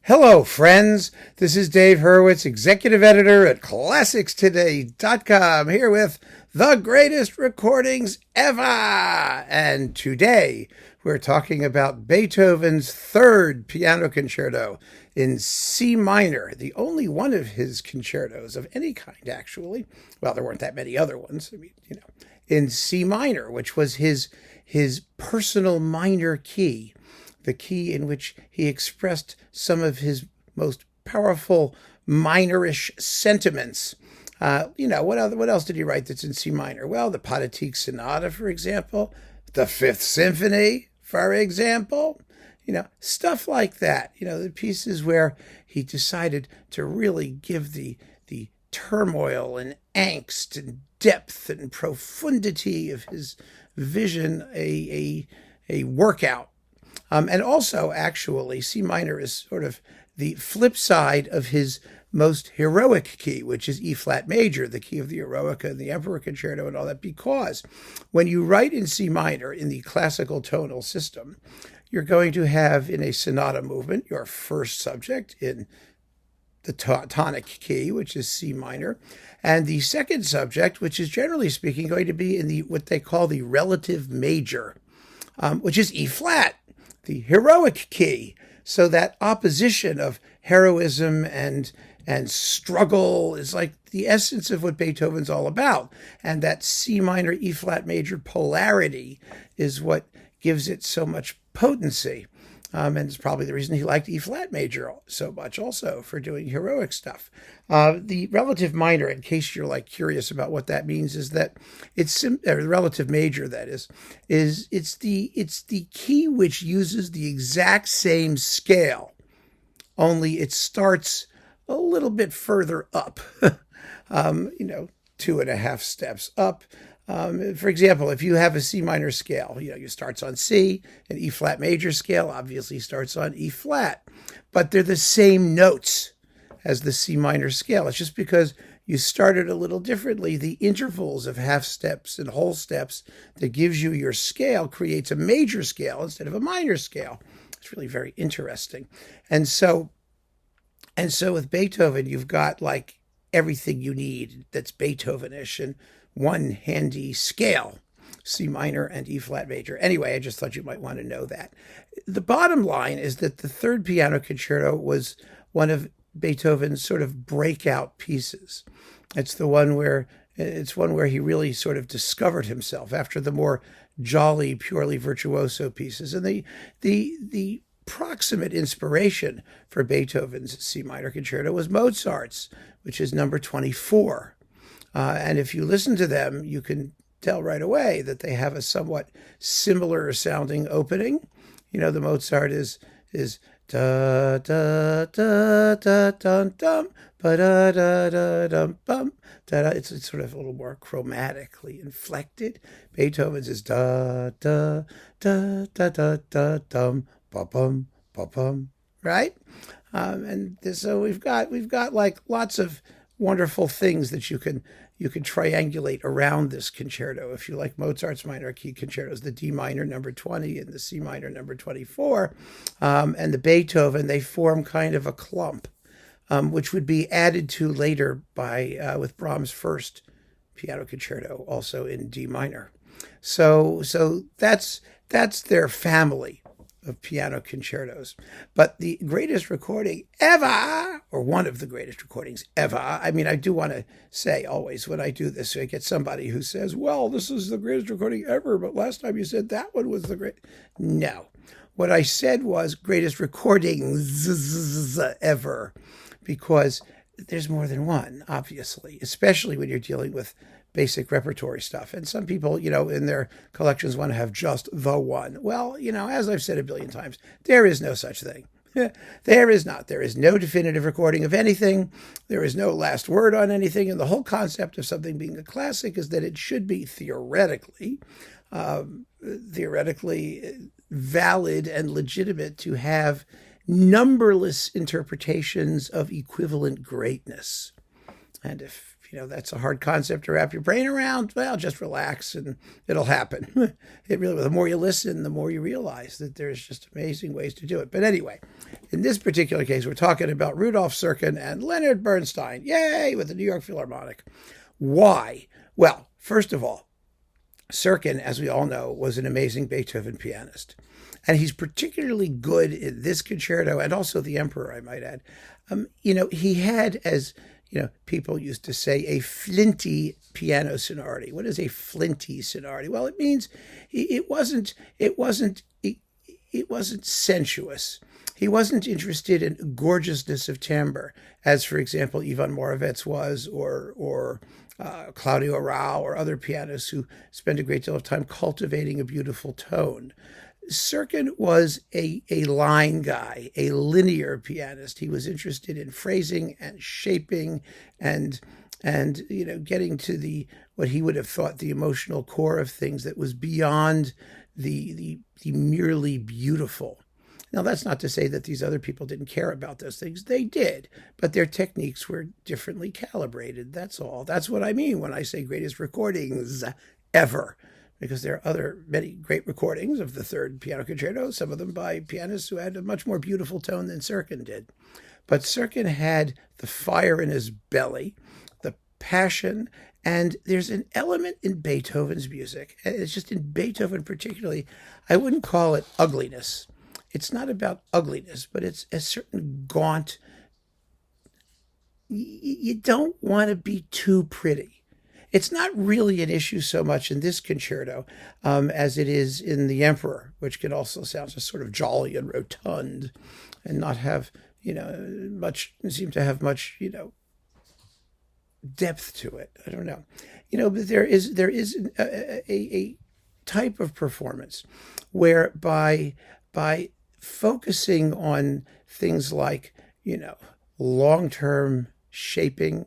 Hello, friends. This is Dave Hurwitz, executive editor at ClassicsToday.com, here with the greatest recordings ever. And today we're talking about Beethoven's third piano concerto in C minor, the only one of his concertos of any kind, actually. Well, there weren't that many other ones. In C minor, which was his personal minor key, the key in which he expressed some of his most powerful minorish sentiments. What else did he write that's in C minor? Well, the Pathetique Sonata, for example, the Fifth Symphony, for example, stuff like that. The pieces where he decided to really give the turmoil and angst and depth and profundity of his vision a workout. And also, actually, C minor is sort of the flip side of his most heroic key, which is E flat major, the key of the Eroica and the Emperor Concerto and all that, because when you write in C minor in the classical tonal system, you're going to have in a sonata movement your first subject in the tonic key, which is C minor, and the second subject, which is generally speaking going to be in the what they call the relative major, which is E flat, the heroic key. So that opposition of heroism and struggle is like the essence of what Beethoven's all about. And that C minor, E flat major polarity is what gives it so much potency. And it's probably the reason he liked E flat major so much also, for doing heroic stuff. The relative minor, in case you're curious about what that means, is that it's the relative major, that is it's the key which uses the exact same scale, only it starts a little bit further up, 2.5 steps up. For example, if you have a C minor scale, you starts on C, an E flat major scale obviously starts on E flat, but they're the same notes as the C minor scale. It's just because you started a little differently. The intervals of half steps and whole steps that gives you your scale creates a major scale instead of a minor scale. It's really very interesting. And so with Beethoven, you've got everything you need that's Beethovenish and one handy scale, C minor and E flat major. Anyway, I just thought you might want to know that. The bottom line is that the third piano concerto was one of Beethoven's sort of breakout pieces. It's one where he really sort of discovered himself after the more jolly, purely virtuoso pieces. And the proximate inspiration for Beethoven's C minor concerto was Mozart's, which is number 24. And if you listen to them, you can tell right away that they have a somewhat similar sounding opening. The Mozart is da da da da dum dum ba da da da dum bum da da. It's sort of a little more chromatically inflected. Beethoven's is da da da da da da dum ba bum ba bum. Right? So we've got lots of wonderful things that you can triangulate around this concerto. If you like Mozart's minor key concertos, the D minor number 20 and the C minor number 24, and the Beethoven, they form kind of a clump, which would be added to later with Brahms' first piano concerto, also in D minor. So that's their family of piano concertos. But the greatest recording ever, or one of the greatest recordings ever, I do want to say always when I do this, so I get somebody who says, well, this is the greatest recording ever, but last time you said that one was the great. No. What I said was greatest recordings ever, because there's more than one, obviously, especially when you're dealing with basic repertory stuff. And some people, in their collections want to have just the one. Well, as I've said a billion times, there is no such thing. There is not. There is no definitive recording of anything. There is no last word on anything. And the whole concept of something being a classic is that it should be theoretically valid and legitimate to have numberless interpretations of equivalent greatness. And if that's a hard concept to wrap your brain around, well, just relax and it'll happen. It really, the more you listen, the more you realize that there's just amazing ways to do it. But anyway, in this particular case, we're talking about Rudolf Serkin and Leonard Bernstein. Yay, with the New York Philharmonic. Why? Well, first of all, Serkin, as we all know, was an amazing Beethoven pianist. And he's particularly good in this concerto and also the Emperor, I might add. He had, as people used to say, a flinty piano sonority. What is a flinty sonority? Well, it means it wasn't sensuous. He wasn't interested in gorgeousness of timbre, as, for example, Ivan Moravec was, or Claudio Rao, or other pianists who spend a great deal of time cultivating a beautiful tone. Serkin was a line guy, a linear pianist. He was interested in phrasing and shaping and getting to the what he would have thought the emotional core of things that was beyond the merely beautiful. Now, that's not to say that these other people didn't care about those things. They did, but their techniques were differently calibrated. That's all. That's what I mean when I say greatest recordings ever. Because there are many great recordings of the Third Piano Concerto, some of them by pianists who had a much more beautiful tone than Serkin did. But Serkin had the fire in his belly, the passion, and there's an element in Beethoven's music. It's just in Beethoven particularly, I wouldn't call it ugliness. It's not about ugliness, but it's a certain gaunt. You don't want to be too pretty. It's not really an issue so much in this concerto as it is in the Emperor, which can also sound just sort of jolly and rotund and not have, seem to have much, depth to it. I don't know. But there is a type of performance where by focusing on things like, long-term shaping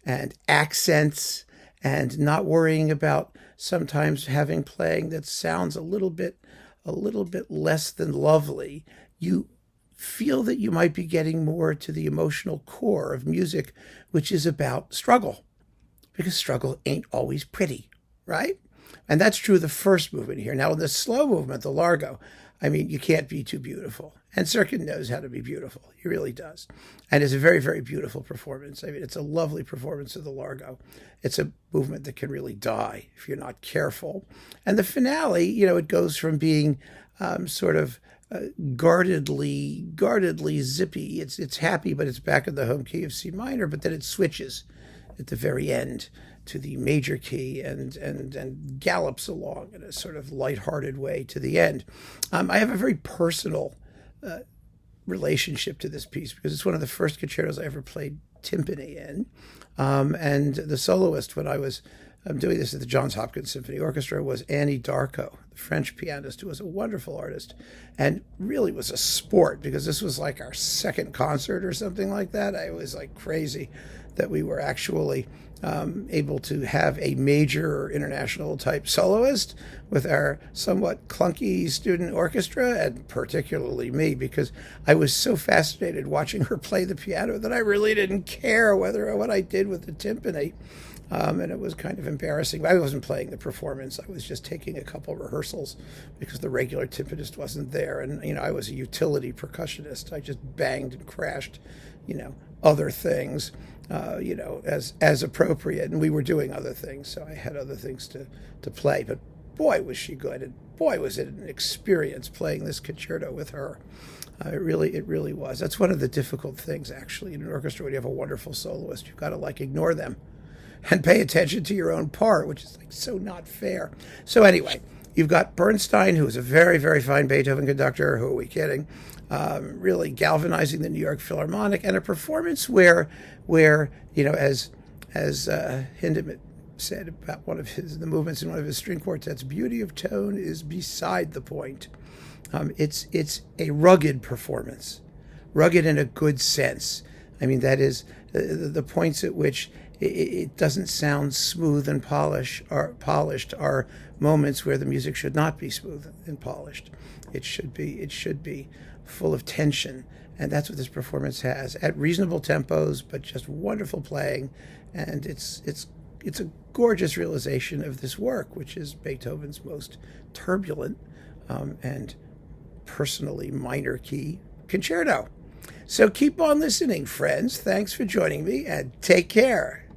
and accents, and not worrying about sometimes having playing that sounds a little bit less than lovely, you feel that you might be getting more to the emotional core of music, which is about struggle, because struggle ain't always pretty, right? And that's true of the first movement here. Now, in the slow movement, the Largo, you can't be too beautiful. And Serkin knows how to be beautiful. He really does. And it's a very, very beautiful performance. It's a lovely performance of the Largo. It's a movement that can really die if you're not careful. And the finale, it goes from being guardedly zippy. It's happy, but it's back in the home key of C minor, but then it switches at the very end to the major key and gallops along in a sort of lighthearted way to the end. I have a very personal relationship to this piece because it's one of the first concertos I ever played timpani in. And the soloist, when I was doing this at the Johns Hopkins Symphony Orchestra, was Annie Darko, the French pianist who was a wonderful artist and really was a sport because this was like our second concert or something like that. I was like crazy that we were actually able to have a major international type soloist with our somewhat clunky student orchestra, and particularly me, because I was so fascinated watching her play the piano that I really didn't care what I did with the timpani. And it was kind of embarrassing. I wasn't playing the performance. I was just taking a couple rehearsals because the regular timpanist wasn't there. And, I was a utility percussionist. I just banged and crashed, other things, as appropriate. And we were doing other things, so I had other things to play. But boy, was she good. And boy, was it an experience playing this concerto with her. It really was. That's one of the difficult things, actually, in an orchestra when you have a wonderful soloist. You've got to, ignore them and pay attention to your own part, which is so not fair. So anyway, you've got Bernstein, who is a very, very fine Beethoven conductor. Who are we kidding? Really galvanizing the New York Philharmonic, and a performance where as Hindemith said about one of the movements in one of his string quartets, beauty of tone is beside the point. It's a rugged performance, rugged in a good sense. That is the points at which it doesn't sound smooth and polished are moments where the music should not be smooth and polished. It should be full of tension And that's what this performance has, at reasonable tempos, but just wonderful playing. And it's a gorgeous realization of this work, which is Beethoven's most turbulent and personally minor key concerto. So keep on listening, friends. Thanks for joining me, and take care.